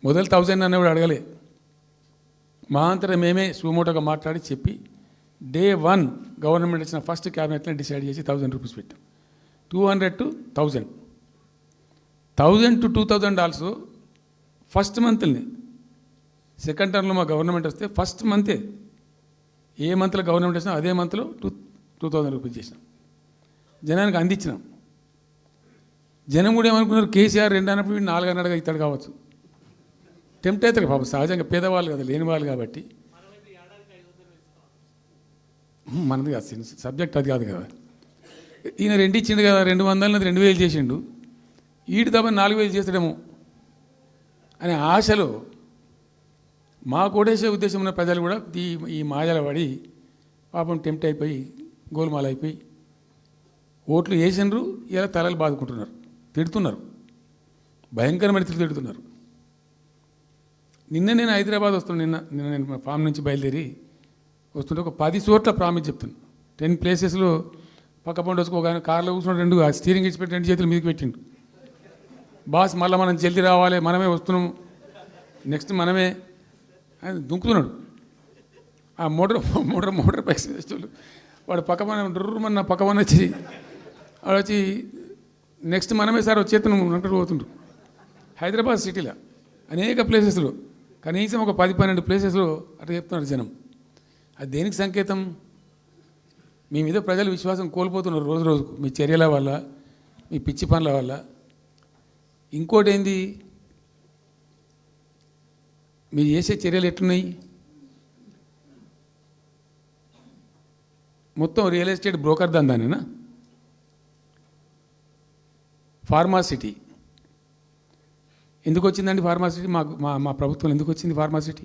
మొదలు 1000 అన్నప్పుడు అడగలే. మా అంతటా మేమే సుమోటోగా మాట్లాడి చెప్పి డే 1 గవర్నమెంట్ ఇచ్చిన ఫస్ట్ క్యాబినెట్ని డిసైడ్ చేసి 1000 రూపీస్ పెట్టాం. 200 to 1000, 1000 to 2000 also first మంత్ని. Second టర్మ్లో మా గవర్నమెంట్ వస్తే ఫస్ట్ మంతే ఏ మంత్లో గవర్నమెంట్ వచ్చినా అదే మంత్లో 2000 రూపీస్ చేసినాం, జనానికి అందించినాం. జనం కూడా ఏమనుకున్నారు, కేసీఆర్ 2 అన్నప్పుడు 4 అన్నట్టుగా ఇస్తాడు కావచ్చు, టెంప్ట్ అవుతారు పాపం, సహజంగా పేదవాళ్ళు కదా, లేని వాళ్ళు కాబట్టి. మనది కాదు సబ్జెక్ట్, అది కాదు కదా. ఈయన 2 ఇచ్చిండు కదా, 200 2000 చేసిండు, ఈడు తప్ప 4000 చేస్తాడేమో అనే ఆశలో మా కోటేసే ఉద్దేశం ఉన్న ప్రజలు కూడా ఈ మాయల పడి పాపం టెంప్ట్ అయిపోయి గోల్మాల అయిపోయి ఓట్లు వేసినారు. ఇలా తలలు బాదుకుంటున్నారు, తిడుతున్నారు, భయంకరమైన తిడుతున్నారు. నిన్న నేను హైదరాబాద్ వస్తున్నాను, నిన్న నేను ఫామ్ నుంచి బయలుదేరి వస్తుంటే ఒక 10 చోట్ల ప్రామిస్ చెప్తున్నాను. 10 ప్లేసెస్లో పక్క పండు వచ్చుకో, ఒక కార్లో కూర్చున్న 2 స్టీరింగ్ ఇచ్చిపెట్టి 2 చేతులు మీదకి పెట్టిండు. బాస్ మళ్ళీ మనం జల్దీ రావాలి, మనమే వస్తున్నాము, నెక్స్ట్ మనమే అని దుంకుతున్నాడు. ఆ మోటార్ బైక్స్ వేసేవాళ్ళు వాడు పక్కన డుర్రమన్న పక్కన వచ్చి వాడు వచ్చి నెక్స్ట్ మనమే సార్ వచ్చేస్తున్నాం అంటారు పోతుండ్రు. హైదరాబాద్ సిటీలో అనేక ప్లేసెస్లో కనీసం ఒక 10-12 ప్లేసెస్లో అట్లా చెప్తున్నారు జనం. అది దేనికి సంకేతం? మీ మీద ప్రజలు విశ్వాసం కోల్పోతున్నారు రోజు రోజుకు, మీ చర్యల వల్ల, మీ పిచ్చి పనుల వల్ల. ఇంకోటి ఏంది, మీరు చేసే చర్యలు ఎట్లున్నాయి? మొత్తం రియల్ ఎస్టేట్ బ్రోకర్ దందానేనా? ఫార్మాసిటీ ఎందుకు వచ్చిందండి? ఫార్మాసిటీ మా ప్రభుత్వం ఎందుకు వచ్చింది pharma city?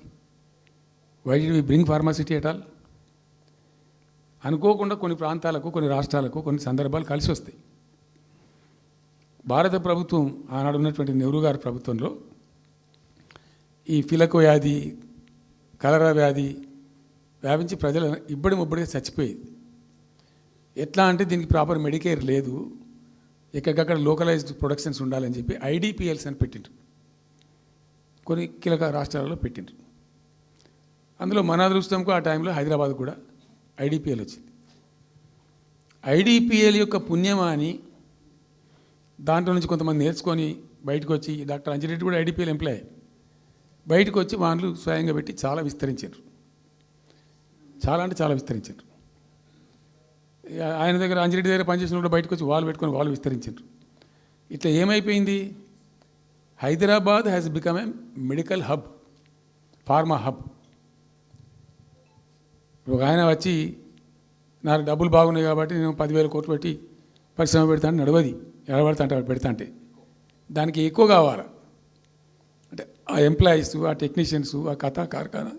Why do we bring pharma city at all? అనుకోకుండా కొన్ని ప్రాంతాలకు, కొన్ని రాష్ట్రాలకు కొన్ని సందర్భాలు కలిసి వస్తాయి. భారత ప్రభుత్వం ఆనాడు ఉన్నటువంటి నెహ్రూ గారి ప్రభుత్వంలో ఈ ఫిలకు వ్యాధి, కలరా వ్యాధి వ్యాపించి ప్రజలు ముబ్బడిగా చచ్చిపోయేది. ఎట్లా అంటే దీనికి ప్రాపర్ మెడికేర్ లేదు, ఎక్కడికక్కడ లోకలైజ్డ్ ప్రొడక్షన్స్ ఉండాలని చెప్పి ఐడిపిఎల్స్ అని పెట్టిండ్రు, కొన్ని కీలక రాష్ట్రాలలో పెట్టిండ్రు. అందులో మన అదృష్టంకు ఆ టైంలో హైదరాబాద్ కూడా ఐడిపిఎల్ వచ్చింది. ఐడిపిఎల్ యొక్క పుణ్యమా అని దాంట్లో నుంచి కొంతమంది నేర్చుకొని బయటకు వచ్చి, డాక్టర్ అంజిరెడ్డి కూడా ఐడిపిఎల్ ఎంప్లాయ్, బయటకు వచ్చి వాళ్ళు స్వయంగా పెట్టి చాలా విస్తరించారు. చాలా అంటే చాలా విస్తరించారు. ఆయన దగ్గర అంజిరెడ్డి దగ్గర పనిచేసిన కూడా బయటకు వచ్చి వాళ్ళు పెట్టుకొని వాళ్ళు విస్తరించారు. ఇట్లా ఏమైపోయింది, Hyderabad has become a medical hub, pharma hub. ఒక ఆయన వచ్చి నాకు డబ్బులు బాగున్నాయి కాబట్టి నేను 10,000 కోట్లు పెట్టి పరిశ్రమ పెడతాను, నడవది, ఎడబడతా అంటే పెడతా అంటే దానికి ఎక్కువ కావాలి. అంటే ఆ ఎంప్లాయీస్, ఆ టెక్నీషియన్స్, ఆ కథ కార్ఖానా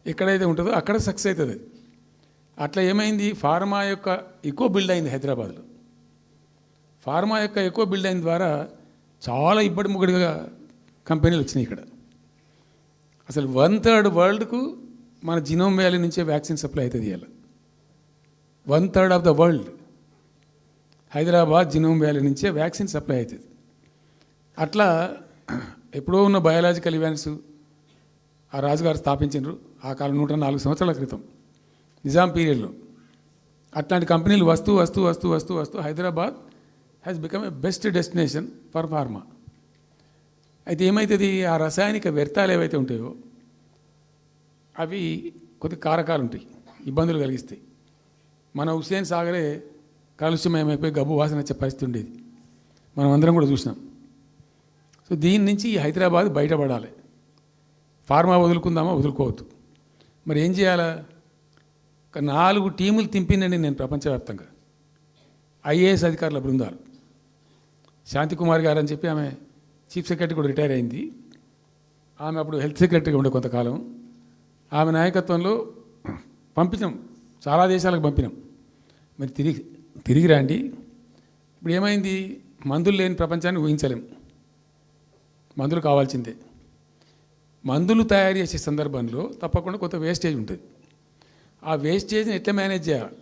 ఎక్కడైతే ఉంటుందో అక్కడ సక్సెస్ అవుతుంది. అట్లా ఏమైంది, ఫార్మా యొక్క ఎక్కువ బిల్డ్ అయింది హైదరాబాద్లో. ఫార్మా యొక్క ఎక్కువ బిల్డ్ అయిన ద్వారా చాలా ఇబ్బడి ముగ్గడిగా కంపెనీలు వచ్చినాయి ఇక్కడ. అసలు 1/3 వరల్డ్కు మన జినోమ్ వ్యాలీ నుంచే వ్యాక్సిన్ సప్లై అవుతుంది. ఇవాళ 1/3 of the world Hyderabad genome valley నుంచే వ్యాక్సిన్ సప్లై అవుతుంది. అట్లా ఎప్పుడో ఉన్న బయాలజికల్ ఈవెంట్స్ ఆ రాజుగారు స్థాపించారు ఆ కాలం 104 సంవత్సరాల క్రితం నిజాం పీరియడ్లో. అట్లాంటి కంపెనీలు వస్తూ వస్తూ వస్తూ వస్తూ వస్తూ Hyderabad has become a best destination for pharma. అయితే ఏమవుతుంది, ఆ రసాయనిక వ్యర్థాలు ఏవైతే ఉంటాయో అవి కొద్ది కారకాలు ఉంటాయి, ఇబ్బందులు కలిగిస్తాయి. మన హుస్సేన్ సాగరే కాలుష్యమయమైపోయి గబ్బు వాసన వచ్చే పరిస్థితి ఉండేది, మనం అందరం కూడా చూసినాం. సో దీని నుంచి ఈ హైదరాబాద్ బయటపడాలి. ఫార్మా వదులుకుందామా, వదులుకోవద్దు. మరి ఏం చేయాలా? ఒక 4 టీములు తింపిందండి నేను ప్రపంచవ్యాప్తంగా, ఐఏఎస్ అధికారుల బృందాలు. శాంతికుమార్ గారు అని చెప్పి ఆమె చీఫ్ సెక్రటరీ కూడా రిటైర్ అయింది, ఆమె అప్పుడు హెల్త్ సెక్రటరీగా ఉండే కొంతకాలం. ఆమె నాయకత్వంలో పంపించాం, చాలా దేశాలకు పంపినాం. మరి తిరిగి రండి. ఇప్పుడు ఏమైంది, మందులు లేని ప్రపంచాన్ని ఊహించలేం, మందులు కావాల్సిందే. మందులు తయారు చేసే సందర్భంలో తప్పకుండా కొంత వేస్టేజ్ ఉంటుంది. ఆ వేస్టేజ్ని ఎట్లా మేనేజ్ చేయాలి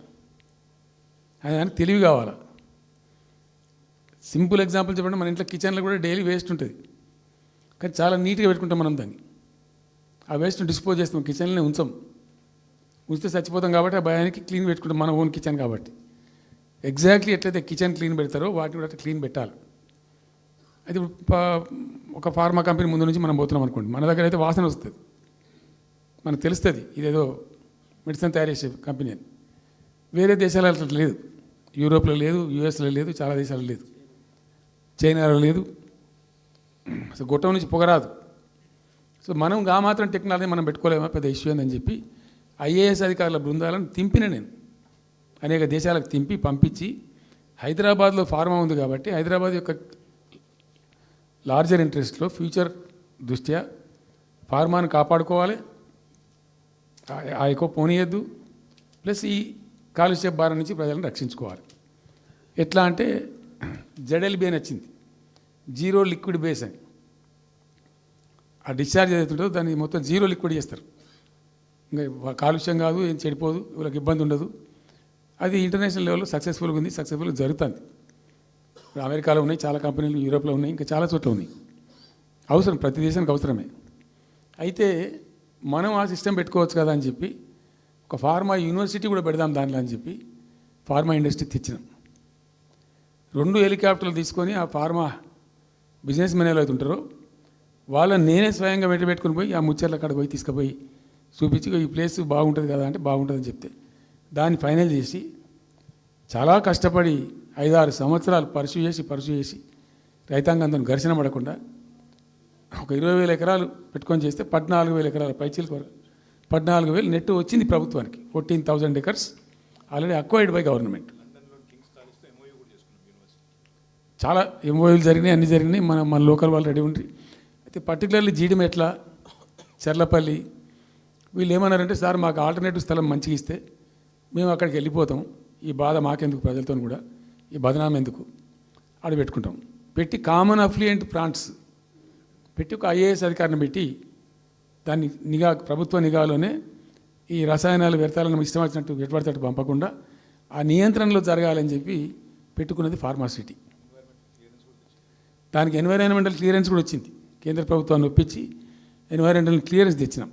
అని దానికి తెలివి కావాలి. సింపుల్ ఎగ్జాంపుల్ చెప్పండి, మన ఇంట్లో కిచెన్లో కూడా డైలీ వేస్ట్ ఉంటుంది. కానీ చాలా నీట్గా పెట్టుకుంటాం మనం దాన్ని. ఆ వేస్ట్ని డిస్పోజ్ చేస్తాం, కిచెన్లోనే ఉంచితే చచ్చిపోతాం కాబట్టి ఆ భయానికి క్లీన్ పెట్టుకుంటాం, మన ఓన్ కిచెన్ కాబట్టి. ఎగ్జాక్ట్లీ ఎట్లయితే కిచెన్ క్లీన్ పెడతారో వాటిని కూడా అట్లా క్లీన్ పెట్టాలి. అయితే ఒక ఫార్మా కంపెనీ ముందు నుంచి మనం పోతున్నాం అనుకోండి, మన దగ్గర అయితే వాసన వస్తుంది, మనకు తెలుస్తుంది ఇదేదో మెడిసిన్ తయారు చేసే కంపెనీ అని. వేరే దేశాలలో అట్లా లేదు, యూరోప్లో లేదు, యూఎస్లో లేదు, చాలా దేశాల్లో లేదు, చైనాలో లేదు, అసలు గొట్టం నుంచి పొగరాదు. సో మనం మాత్రం టెక్నాలజీ మనం పెట్టుకోలేమా, పెద్ద ఇష్యూ అని చెప్పి ఐఏఎస్ అధికారుల బృందాలను తింపిన నేను అనేక దేశాలకు తింపి పంపించి, హైదరాబాద్లో ఫార్మా ఉంది కాబట్టి హైదరాబాద్ యొక్క లార్జర్ ఇంట్రెస్ట్లో ఫ్యూచర్ దృష్ట్యా ఫార్మాను కాపాడుకోవాలి, ఆ ఎక్కువ పోనీయద్దు, ప్లస్ ఈ కాలుష్య భారం నుంచి ప్రజలను రక్షించుకోవాలి. ఎట్లా అంటే జెడ్ఎల్బి అని వచ్చింది, జీరో లిక్విడ్ బేస్ అని. ఆ డిశ్చార్జ్ ఏదైతుందో దాన్ని మొత్తం జీరో లిక్విడ్ చేస్తారు, ఇంకా కాలుష్యం కాదు, ఏం చెడిపోదు, వీళ్ళకి ఇబ్బంది ఉండదు. అది ఇంటర్నేషనల్ లెవెల్లో సక్సెస్ఫుల్గా ఉంది, సక్సెస్ఫుల్గా జరుగుతుంది. ఇప్పుడు అమెరికాలో ఉన్నాయి చాలా కంపెనీలు, యూరోప్లో ఉన్నాయి, ఇంకా చాలా చోట్ల ఉన్నాయి. అవసరం, ప్రతి దేశానికి అవసరమే. అయితే మనం ఆ సిస్టమ్ పెట్టుకోవచ్చు కదా అని చెప్పి ఒక ఫార్మా యూనివర్సిటీ కూడా పెడదాం దాంట్లో అని చెప్పి ఫార్మా ఇండస్ట్రీ తెచ్చినాం. 2 హెలికాప్టర్లు తీసుకొని ఆ ఫార్మా బిజినెస్ మెన్ ఎలా అవుతుంటారో వాళ్ళని నేనే స్వయంగా పెట్టుకుని పోయి ఆ ముచ్చర్ల కాడ పోయి తీసుకుపోయి చూపించి ఈ ప్లేస్ బాగుంటుంది కదా అంటే బాగుంటుందని చెప్తే దాన్ని ఫైనల్ చేసి చాలా కష్టపడి 5-6 సంవత్సరాలు పర్సూ చేసి రైతాంగంతో ఘర్షణ పడకుండా ఒక 20,000 ఎకరాలు పెట్టుకొని చేస్తే 14,000 ఎకరాల పైచీలకు వరకు 14,000 నెట్ వచ్చింది ప్రభుత్వానికి. 14,000 acres already acquired by government. చాలా ఎంఓయూలు జరిగినాయి, అన్నీ జరిగినాయి, మన లోకల్ వాళ్ళు రెడీ ఉండి. అయితే పర్టికులర్లీ జీడిమెట్ల, చర్లపల్లి వీళ్ళు ఏమన్నారంటే, సార్ మాకు ఆల్టర్నేటివ్ స్థలం మంచిగా ఇస్తే మేము అక్కడికి వెళ్ళిపోతాం, ఈ బాధ మాకెందుకు, ప్రజలతో కూడా ఈ బదనాం ఎందుకు, ఆడ పెట్టుకుంటాం. పెట్టి కామన్ అఫ్లియంట్ ప్లాంట్స్ పెట్టి ఒక ఐఏఎస్ అధికారిని పెట్టి దాన్ని ప్రభుత్వ నిఘాలోనే ఈ రసాయనాలు వ్యర్థాలను ఇష్టం వచ్చినట్టు ఎటుపడితే పంపకుండా ఆ నియంత్రణలో జరగాలని చెప్పి పెట్టుకున్నది ఫార్మాసిటీ. దానికి ఎన్వైరాన్మెంటల్ క్లియరెన్స్ కూడా వచ్చింది, కేంద్ర ప్రభుత్వాన్ని ఒప్పించి ఎన్వైరాన్మెంటల్ క్లియరెన్స్ తెచ్చినాం.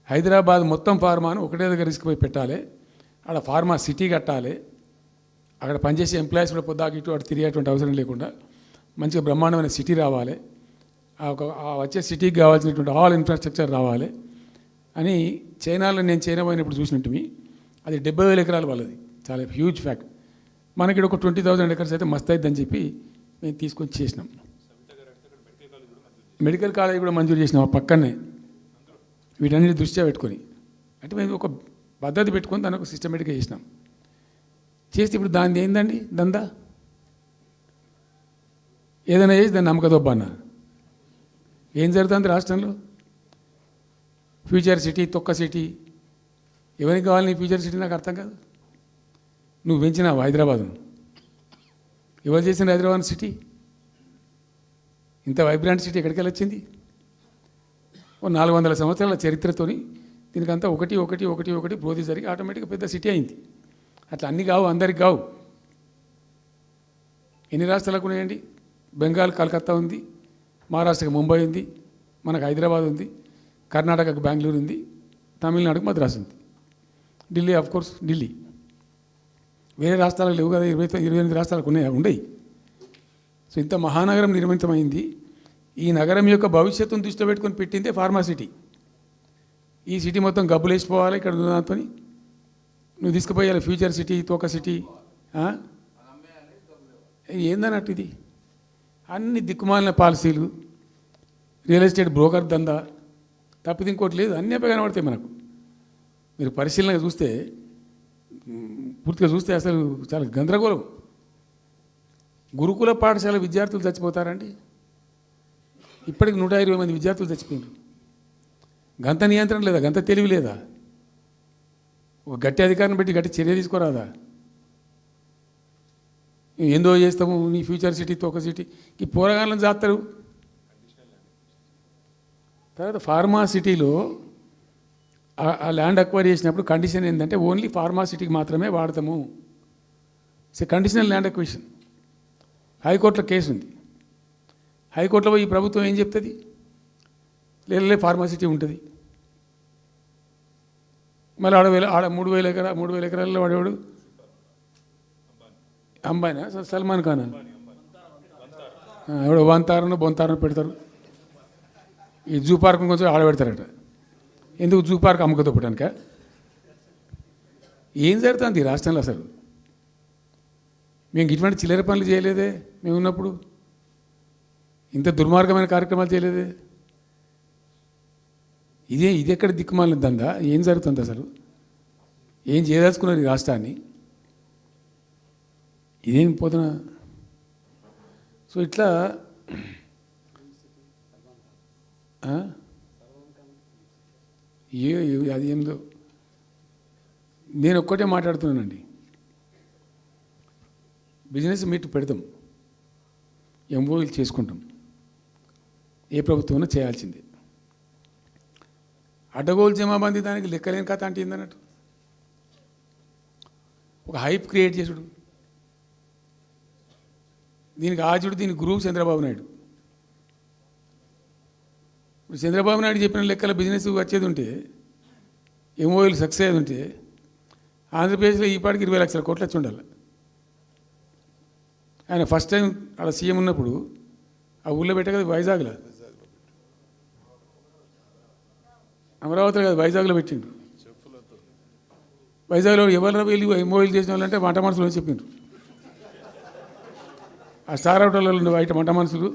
హైదరాబాద్ మొత్తం ఫార్మాను ఒకటే దగ్గర తీసుకుపోయి పెట్టాలి, ఆడ ఫార్మా సిటీ కట్టాలి, అక్కడ పనిచేసే ఎంప్లాయీస్ కూడా పొద్దాకి ఇటు అటు తిరిగేటువంటి అవసరం లేకుండా మంచిగా బ్రహ్మాండమైన సిటీ రావాలి, వచ్చే సిటీకి కావాల్సినటువంటి ఆల్ ఇన్ఫ్రాస్ట్రక్చర్ రావాలి అని చైనాలో నేను చైనా పోయినప్పుడు చూసినట్టు అది 70,000 ఎకరాలు వాళ్ళది, చాలా హ్యూజ్ ఫ్యాక్ట్. మనకి ఒక 20,000 ఎకర్స్ అయితే మస్తు అవుతుందని చెప్పి మేము తీసుకొని చేసినాం. మెడికల్ కాలేజ్ కూడా మంజూరు చేసినాం ఆ పక్కనే, వీటన్నిటి దృష్ట్యా పెట్టుకొని. అంటే మేము ఒక పద్ధతి పెట్టుకొని దాన్ని ఒక సిస్టమేటిక్గా చేసినాం. చేస్తే ఇప్పుడు దాన్ని ఏందండి దందా, ఏదైనా చేసి దాన్ని నమ్మకదొబ్బ అన్న. ఏం జరుగుతుంది రాష్ట్రంలో? ఫ్యూచర్ సిటీ, తొక్క సిటీ, ఎవరికి కావాలి నీ ఫ్యూచర్ సిటీ? నాకు అర్థం కాదు. నువ్వు పెంచినావు హైదరాబాద్ను, ఎవరు చేసిన హైదరాబాద్ సిటీ? ఇంత వైబ్రాంట్ సిటీ ఎక్కడికి వచ్చింది? ఓ 400 సంవత్సరాల చరిత్రతోని దీనికంతా ఒకటి బ్రోది జరిగి ఆటోమేటిక్గా పెద్ద సిటీ అయింది. అట్లా అన్నీ కావు, అందరికి కావు. ఎన్ని రాష్ట్రాలకు ఉన్నాయండి? బెంగాల్ కలకత్తా ఉంది, మహారాష్ట్రకి ముంబై ఉంది, మనకు హైదరాబాద్ ఉంది, కర్ణాటకకు బెంగళూరు ఉంది, తమిళనాడుకు మద్రాసు ఉంది, ఢిల్లీ కోర్స్ ఢిల్లీ. వేరే రాష్ట్రాలకు లేవు కదా, 28 రాష్ట్రాలకు ఉండయి. సో ఇంత మహానగరం నిర్మితమైంది. ఈ నగరం యొక్క భవిష్యత్తును దృష్టిలో పెట్టుకొని పెట్టిందే ఫార్మాసిటీ. ఈ సిటీ మొత్తం గబ్బులు వేసిపోవాలి ఇక్కడ దాంతో, నువ్వు తీసుకుపోయాలి ఫ్యూచర్ సిటీ, తోక సిటీ. ఏందన్నట్టు ఇది? అన్ని దిక్కుమాలిన పాలసీలు, రియల్ ఎస్టేట్ బ్రోకర్ దందా తప్పితే ఇంకోటి లేదు. అన్నీ కనబడతాయి మనకు. మీరు పరిశీలనగా చూస్తే, పూర్తిగా చూస్తే అసలు చాలా గందరగోళం. గురుకుల పాఠశాల విద్యార్థులు చచ్చిపోతారండి. ఇప్పటికి 120 మంది విద్యార్థులు చచ్చిపోయినారు. గంత నియంత్రణ లేదా? గంత తెలివి లేదా? ఒక గట్టి అధికారిని పెట్టి గట్టి చర్య తీసుకోరాదా? ఏందో చేస్తాము నీ ఫ్యూచర్ సిటీ, తోక సిటీ, ఈ పోరగాళ్ళని చేస్తారు. తర్వాత ఫార్మా సిటీలో ఆ ల్యాండ్ అక్వైర్ చేసినప్పుడు కండిషన్ ఏంటంటే ఓన్లీ ఫార్మా సిటీకి మాత్రమే వాడతాము. Conditional land acquisition. హైకోర్టులో కేసు ఉంది. హైకోర్టులో పోయి ఈ ప్రభుత్వం ఏం చెప్తుంది? లేలే ఫార్మాసిటీ ఉంటుంది. మళ్ళీ ఆడ 3,000 ఎకరాల్లో వాడేవాడు అంబానా సల్మాన్ ఖాన్ ఎవడో వంతారను బొంతారను పెడతారు. ఈ జూ పార్క్ కొంచెం ఆడబెడతారట. ఎందుకు జూ పార్క్ అమ్మకదొప్పడానిక? ఏం జరుగుతుంది ఈ రాష్ట్రంలో అసలు? మేము ఇటువంటి చిల్లర పనులు చేయలేదే మేము ఉన్నప్పుడు, ఇంత దుర్మార్గమైన కార్యక్రమాలు చేయలేదే. ఇది ఎక్కడ దిక్కుమాలిన దందా? ఏం జరుగుతుంది అసలు? ఏం చేయదలుచుకున్నారు ఈ రాష్ట్రాన్ని? ఇదేం పోతున్నా? సో ఇట్లా అది ఏందో నేను ఒక్కటే మాట్లాడుతున్నానండి. బిజినెస్ మీట్ పెడతాం, ఎంఓయూలు చేసుకుంటాం, ఏ ప్రభుత్వం చేయాల్సిందే. అడ్డగోలు జమాబందీ దానికి లెక్కలేని కథ అంటే ఏందన్నట్టు ఒక హైప్ క్రియేట్ చేసుడు. దీనికి ఆజుడు, దీనికి గురువు చంద్రబాబు నాయుడు. ఇప్పుడు చంద్రబాబు నాయుడు చెప్పిన లెక్కల బిజినెస్ వచ్చేది ఉంటే, ఎంఓయూలు సక్సెస్ అయ్యేది ఉంటే ఆంధ్రప్రదేశ్లో ఈ పాటికి 20 లక్షల కోట్లు వచ్చి ఉండాలి. ఆయన ఫస్ట్ టైం అలా సీఎం ఉన్నప్పుడు ఆ ఊళ్ళో పెట్టే కదా, వైజాగ్లో, అమరావతిలో కదా, వైజాగ్లో పెట్టిండు. వైజాగ్లో ఎవరు వెళ్ళి ఎంఓయూలు చేసిన వాళ్ళంటే వంట మనుషులు అని చెప్పిండ్రు. ఆ స్టార్ హోటల్లో ఉన్న బయట వంట మనుషులు,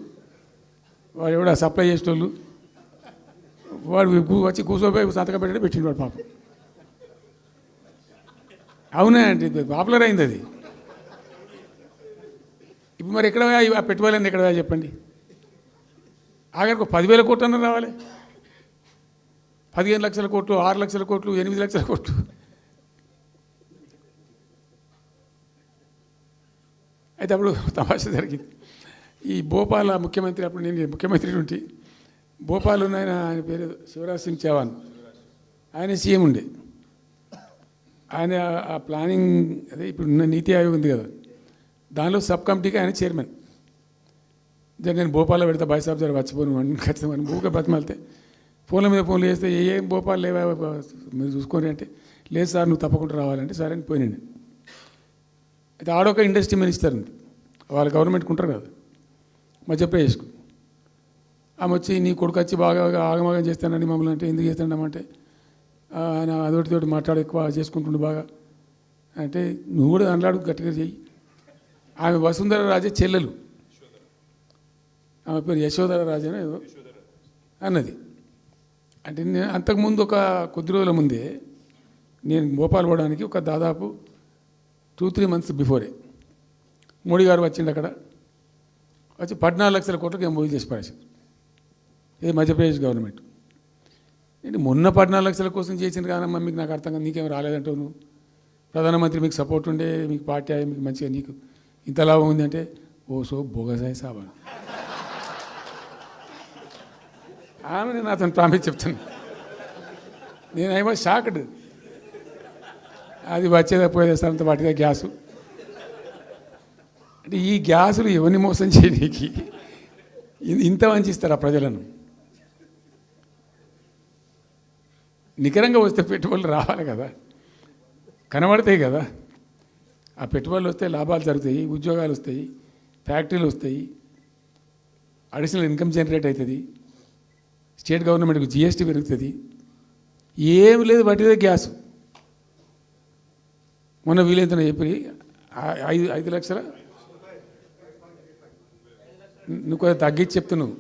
వాడు ఎవడ సప్లై చేసేటోళ్ళు, వాడు వచ్చి కూర్చోపోయి సంతకం పెట్టడం పెట్టిండు వాడు పాపం. అవునా అంటే పాపులర్ అయింది అది. ఇప్పుడు మరి ఎక్కడ ఆ పెట్టుబడులన్నీ ఎక్కడ చెప్పండి? ఆఖరికి 10,000 కోట్లు అన్న రావాలి. 15 లక్షల కోట్లు, 6 లక్షల కోట్లు, 8 లక్షల కోట్లు. అయితే అప్పుడు తమాషా జరిగింది. ఈ భోపాల్ ముఖ్యమంత్రి, అప్పుడు నేను ముఖ్యమంత్రి నుండి భోపాల్ ఉన్న ఆయన పేరు శివరాజ్ సింగ్ చౌహాన్, ఆయన సీఎం ఉండే. ఆయన ఆ ప్లానింగ్, అదే ఇప్పుడు నీతి ఆయోగ్ ఉంది కదా, దానిలో సబ్ కమిటీకి ఆయన చైర్మన్. నేను భోపాల్లో పెడతా బాయ్ సాబ్ జర వచ్చిపోను అని ఖచ్చితంగా ఊరికే బతిమాలితే ఫోన్ల మీద ఫోన్లు చేస్తే ఏం భోపాల్ లేవా మీరు చూసుకొని అంటే, లేదు సార్ నువ్వు తప్పకుండా రావాలంటే సరే అని పోయినండి. అయితే ఆడొక ఇండస్ట్రీ మినిస్టర్ ఉంది, వాళ్ళ గవర్నమెంట్కి ఉంటారు కదా మధ్యప్రదేశ్కు. ఆమె వచ్చి నీ కొడుకు వచ్చి బాగా ఆగమాగం చేస్తానండి మమ్మల్ని అంటే, ఎందుకు చేస్తాడమంటే ఆయన అదొకటితోటి మాట్లాడి ఎక్కువ చేసుకుంటుండే బాగా అంటే, నువ్వు కూడా అన్నాడు గట్టిగా చెయ్యి. ఆమె వసుంధర రాజే చెల్లెలు, ఆమె పేరు యశోధర రాజేనా ఏదో అన్నది. అంటే నేను అంతకుముందు ఒక కొద్ది రోజుల ముందే నేను భోపాల్ పోవడానికి ఒక దాదాపు 2-3 మంత్స్ బిఫోరే మోడీ గారు వచ్చిండు. అక్కడ వచ్చి 14 లక్షల కోట్లకు ఎంఓయూ చేసి పడేసారు. ఇది మధ్యప్రదేశ్ గవర్నమెంట్. ఏంటి మొన్న 14 లక్షల కోసం చేసింది కానమ్మా, మీకు నాకు అర్థం కాదు, నీకేం రాలేదంటావు నువ్వు, ప్రధానమంత్రి మీకు సపోర్ట్ ఉండే, మీకు పార్టీ అయ్యి మీకు మంచిగా నీకు ఇంత లాభం ఉంది అంటే, ఓ సో బోగసాయి సాబా ఆమె నేను అతను ప్రామిస్ చెప్తాను. నేను ఐ వాజ్ షాక్డ్. అది వచ్చేదా పోయేదా సార్ అంత వాటిగా గ్యాసు అంటే, ఈ గ్యాసులు ఎవరిని మోసం చేయడానికి ఇంత వంచిస్తారా ప్రజలను? నికరంగా వస్తే పెట్టుబడులు రావాలి కదా, కనబడతాయి కదా. ఆ పెట్టుబడులు వస్తే లాభాలు జరుగుతాయి, ఉద్యోగాలు వస్తాయి, ఫ్యాక్టరీలు వస్తాయి, అడిషనల్ ఇన్కమ్ జనరేట్ అవుతుంది, స్టేట్ గవర్నమెంట్కి జిఎస్టీ పెరుగుతుంది. ఏమి లేదు, వాటిదే గ్యాసు. మొన్న వీలైతే చెప్పి 5 లక్షల, నువ్వు కొంచెం తగ్గించి చెప్తున్నావు,